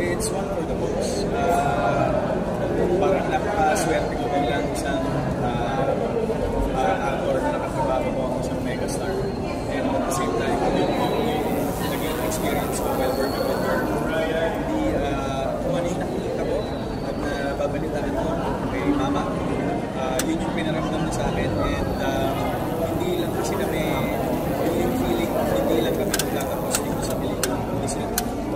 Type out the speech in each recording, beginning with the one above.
It's one for the books. Parang napakaswerte ko bilang isang actor na nakatrabaho ko ako isang megastar. And at the same time, yung naging experience ko while working with her, hindi kung ano yung nakikita ko at babalitaan ko kay mama, yun yung pinaramdam na sa akin. And hindi lang kasi kami, yung feeling, hindi lang kami nagtatapos dito sa pelikula. Kasi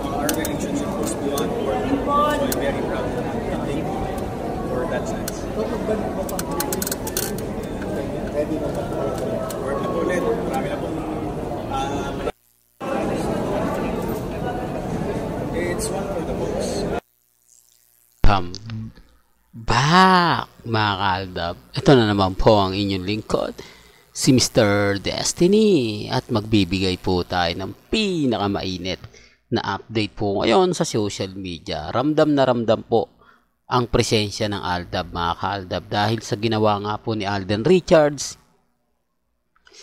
our relationship was beyond work. So I'm very proud and thankful for that sense. Work na po ulit. Marami na po. It's one for the books. Back, mga kaaldab. Ito na naman po ang inyong lingkod, si Mr. Destiny. At magbibigay po tayo ng pinakamainit na update po ngayon sa social media. Ramdam na ramdam po ang presensya ng Aldab, mga kaaldab, dahil sa ginawa nga po ni Alden Richards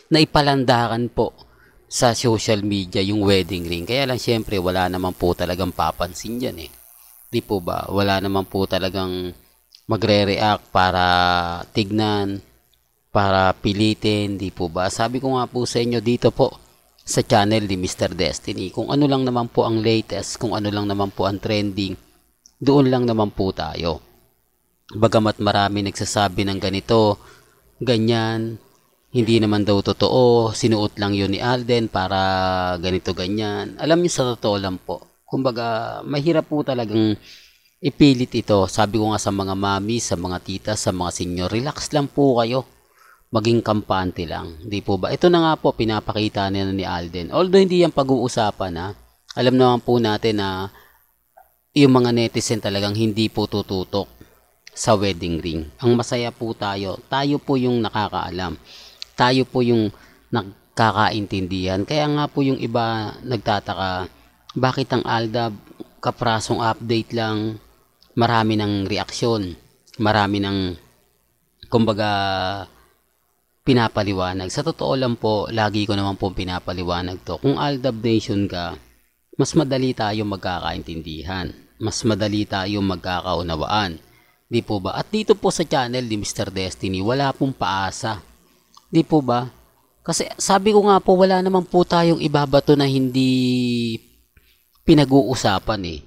na ipalandakan po sa social media yung wedding ring. Kaya lang syempre wala naman po talagang papansin dyan eh. Di po ba? Wala naman po talagang magre-react para tignan, para pilitin, di po ba? Sabi ko nga po sa inyo dito po sa channel ni Mr. Destiny, kung ano lang naman po ang latest, kung ano lang naman po ang trending, doon lang naman po tayo. Bagamat marami nagsasabi ng ganito, ganyan, hindi naman daw totoo, sinuot lang yun ni Alden para ganito ganyan. Alam niyo, sa totoo lang po, kumbaga mahirap po talagang ipilit ito. Sabi ko nga sa mga mami, sa mga tita, sa mga senior, relax lang po kayo. Maging kampante lang. Di po ba? Ito na nga po, pinapakita nila ni Alden. Although hindi yan pag-uusapan ha. Alam naman po natin na yung mga netizen talagang hindi po tututok sa wedding ring. Ang masaya po tayo. Tayo po yung nakakaalam. Tayo po yung nakakaintindihan. Kaya nga po yung iba nagtataka, bakit ang Aldab kaprasong update lang, marami ng reaksyon, marami ng kumbaga pinapaliwanag. Sa totoo lang po, lagi ko naman po pinapaliwanag to. Kung Aldab Nation ka, mas madali tayo magkakaintindihan. Mas madali tayo magkakaunawaan. Di po ba? At dito po sa channel ni Mr. Destiny, wala pong paasa. Di po ba? Kasi sabi ko nga po, wala naman po tayong ibabato na hindi pinag-uusapan eh.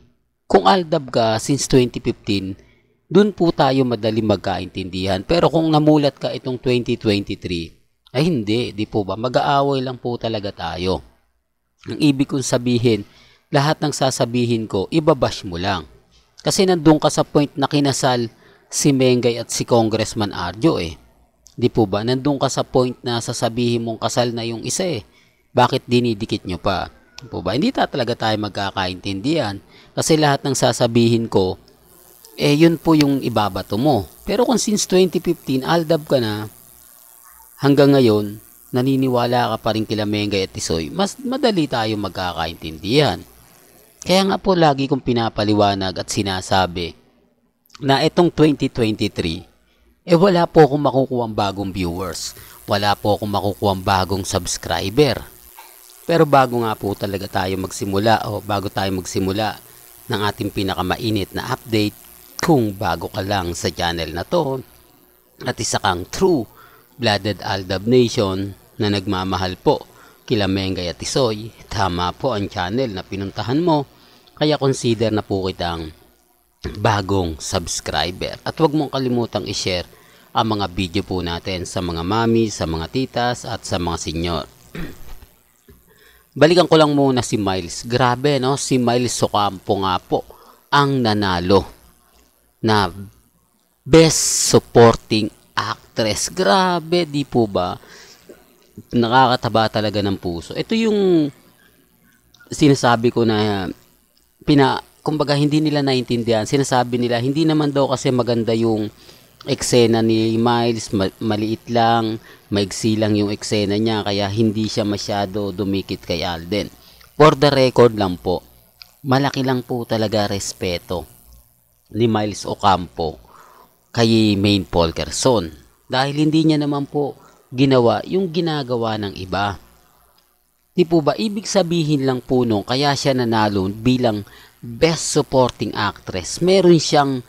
Kung Aldab ka since 2015, dun po tayo madali magkaintindihan. Pero kung namulat ka itong 2023, ay hindi, di po ba? Mag-aaway lang po talaga tayo. Ang ibig kong sabihin, lahat ng sasabihin ko, ibabash mo lang. Kasi nandun ka sa point na kinasal si Mengay at si Congressman Arjo eh. Di po ba? Nandun ka sa point na sasabihin mong kasal na yung isa eh. Bakit dinidikit nyo pa? Di po ba? Hindi talaga tayo magkakaintindihan. Kasi lahat ng sasabihin ko, eh yun po yung ibabato mo. Pero kung since 2015, Aldab ka na, hanggang ngayon, naniniwala ka pa rin kila Mengay at Tisoy, mas madali tayo magkakaintindihan. Kaya nga po lagi kong pinapaliwanag at sinasabi na itong 2023, eh wala po akong makukuhang bagong viewers. Wala po akong makukuhang bagong subscriber. Pero bago nga po talaga tayo magsimula o bago tayo magsimula ng ating pinakamainit na update, kung bago ka lang sa channel na to at isa kang true blooded Aldab Nation na nagmamahal po kila Mengay at Tisoy, tama po ang channel na pinuntahan mo, kaya consider na po kitang bagong subscriber. At huwag mong kalimutang i-share ang mga video po natin sa mga mami, sa mga titas at sa mga senyor. Balikan ko lang muna si Miles. Grabe no, si Miles Ocampo nga po ang nanalo na Best Supporting Actress. Grabe, di po ba? Nakakataba talaga ng puso. Ito yung sinasabi ko na kumbaga hindi nila naintindihan. Sinasabi nila hindi naman daw kasi maganda yung eksena ni Miles, maliit lang, maigsi lang yung eksena niya, kaya hindi siya masyado dumikit kay Alden. For the record lang po, malaki lang po talaga respeto ni Miles Ocampo kay Maine Polkerson. Dahil hindi niya naman po ginawa yung ginagawa ng iba. Di po ba? Ibig sabihin lang po nung kaya siya nanalo bilang Best Supporting Actress. Meron siyang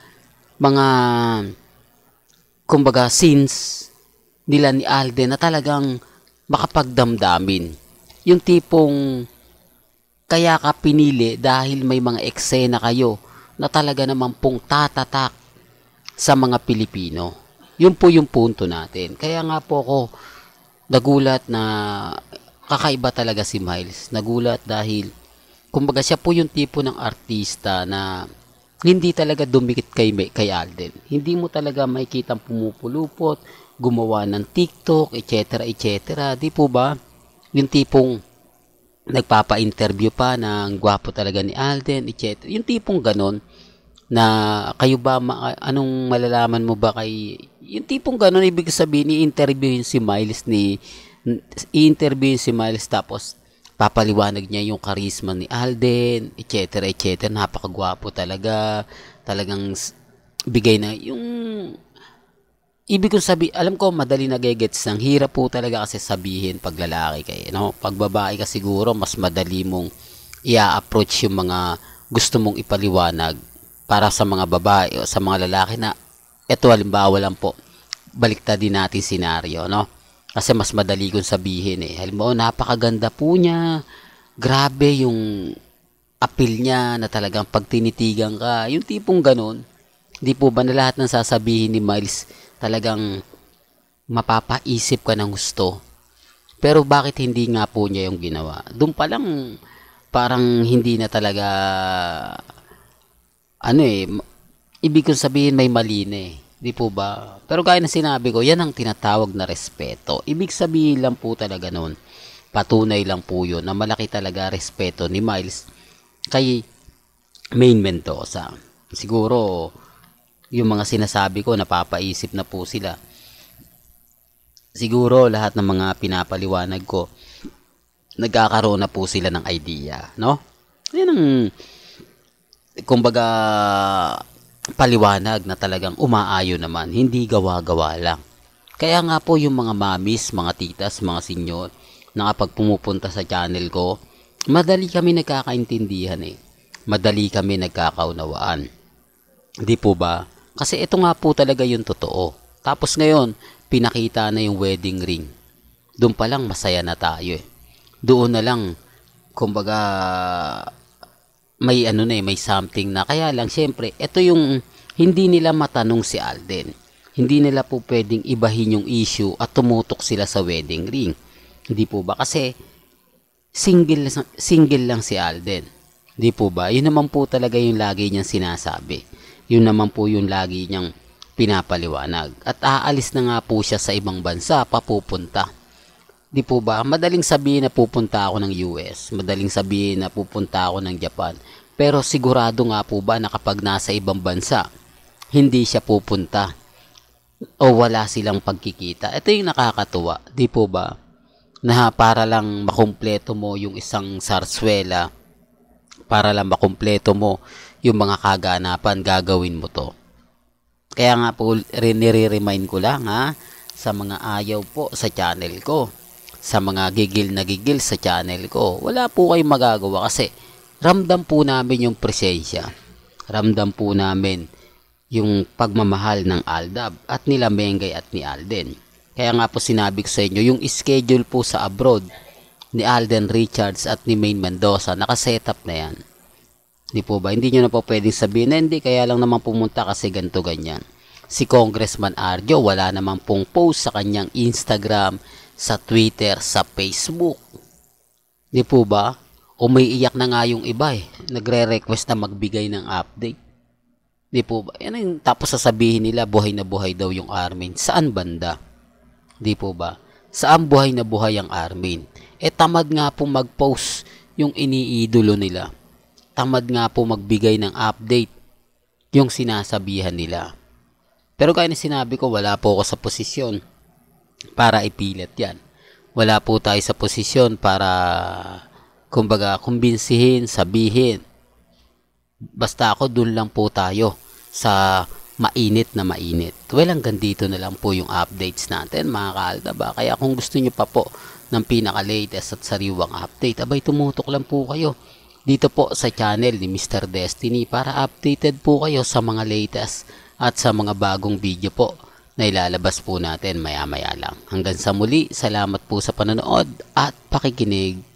mga, kumbaga, scenes nila ni Alden na talagang makapagdamdamin. Yung tipong kaya ka pinili dahil may mga eksena kayo na talaga naman pong tatatak sa mga Pilipino. Yun po yung punto natin. Kaya nga po ako nagulat na kakaiba talaga si Miles. Nagulat dahil kumbaga siya po yung tipo ng artista na hindi talaga dumikit kay Alden. Hindi mo talaga makikita pumupulupot, gumawa ng TikTok, etc. etc. Di po ba? Yung tipong nagpapa-interview pa ng gwapo talaga ni Alden, etc. Yung tipong ganon na kayo ba, anong malalaman mo ba kay, yung tipong ganon, ibig sabihin, i-interviewin si Miles tapos papaliwanag niya yung charisma ni Alden, etc. etc. Napakagwapo talaga, talagang bigay na yung ibig kong sabihin, alam ko madali nagegets ng hirap po talaga kasi sabihin pag lalaki kayo, no? Pag babae ka siguro, mas madali mong i-approach yung mga gusto mong ipaliwanag para sa mga babae o sa mga lalaki na, eto halimbawa lang po, baliktad din natin senaryo, no? Kasi mas madali kong sabihin halimbawa, napakaganda po niya, grabe yung appeal niya na talagang pag tinitigan ka, yung tipong ganun. Di po ba na lahat ng sasabihin ni Miles talagang mapapaisip ka ng gusto? Pero bakit hindi nga po niya yung ginawa? Doon pa lang parang hindi na talaga ibig kong sabihin may mali na Di po ba? Pero gaya na sinabi ko, yan ang tinatawag na respeto. Ibig sabihin lang po talaga noon, patunay lang po yun na malaki talaga respeto ni Miles kay Maine Mendoza. Siguro yung mga sinasabi ko, napapaisip na po sila. Siguro lahat ng mga pinapaliwanag ko, nagkakaroon na po sila ng idea, no? Yan ang, kumbaga, paliwanag na talagang umaayo naman, hindi gawa-gawa lang. Kaya nga po yung mga mamis, mga titas, mga senyor, na kapag pumupunta sa channel ko, madali kami nagkakaintindihan Madali kami nagkakaunawaan. Di po ba? Kasi ito nga po talaga yung totoo. Tapos ngayon, pinakita na yung wedding ring. Doon pa lang masaya na tayo Doon na lang, kumbaga, may may something na. Kaya lang, syempre, ito yung hindi nila matanong si Alden. Hindi nila po pwedeng ibahin yung issue at tumutok sila sa wedding ring. Hindi po ba? Kasi single lang si Alden. Hindi po ba? Yun naman po talaga yung lagi niyang sinasabi. Yun naman po yung lagi niyang pinapaliwanag. At aalis na nga po siya sa ibang bansa, papupunta. Di po ba? Madaling sabihin na pupunta ako ng US. Madaling sabihin na pupunta ako ng Japan. Pero sigurado nga po ba na kapag nasa ibang bansa, hindi siya pupunta o wala silang pagkikita? Ito yung nakakatuwa. Di po ba? Na para lang makumpleto mo yung isang sarswela, para lang makumpleto mo yung mga kaganapan, gagawin mo to. Kaya nga po, nire-remind ko lang sa mga ayaw po sa channel ko, sa mga gigil na gigil sa channel ko, wala po kayong magagawa kasi ramdam po namin yung presensya. Ramdam po namin yung pagmamahal ng Aldab at nila Mengay at ni Alden. Kaya nga po sinabi ko sa inyo, yung schedule po sa abroad ni Alden Richards at ni Maine Mendoza, nakasetup na yan. Di po ba? Hindi nyo na po pwedeng sabihin na hindi, kaya lang naman pumunta kasi ganito ganyan. Si Congressman Arjo, wala naman pong post sa kanyang Instagram, sa Twitter, sa Facebook. Di po ba? Umiiyak na nga yung iba Nagre-request na magbigay ng update. Di po ba? Yan yung, tapos sasabihin nila, buhay na buhay daw yung Armin. Saan banda? Di po ba? Saan buhay na buhay ang Armin? Tamad nga po mag-post yung iniidolo nila. Tamad nga po magbigay ng update yung sinasabihan nila. Pero kaya na sinabi ko, wala po ako sa posisyon para ipilit yan. Wala po tayo sa posisyon para, kumbaga, kumbinsihin, sabihin. Basta ako, dun lang po tayo sa mainit na mainit. Well, hanggang dito na lang po yung updates natin, mga kaaldaba. Kaya kung gusto nyo pa po ng pinaka-latest at sariwang update, abay, tumutok lang po kayo dito po sa channel ni Mr. Destiny para updated po kayo sa mga latest at sa mga bagong video po na ilalabas po natin maya maya lang. Hanggang sa muli, salamat po sa panonood at pakikinig.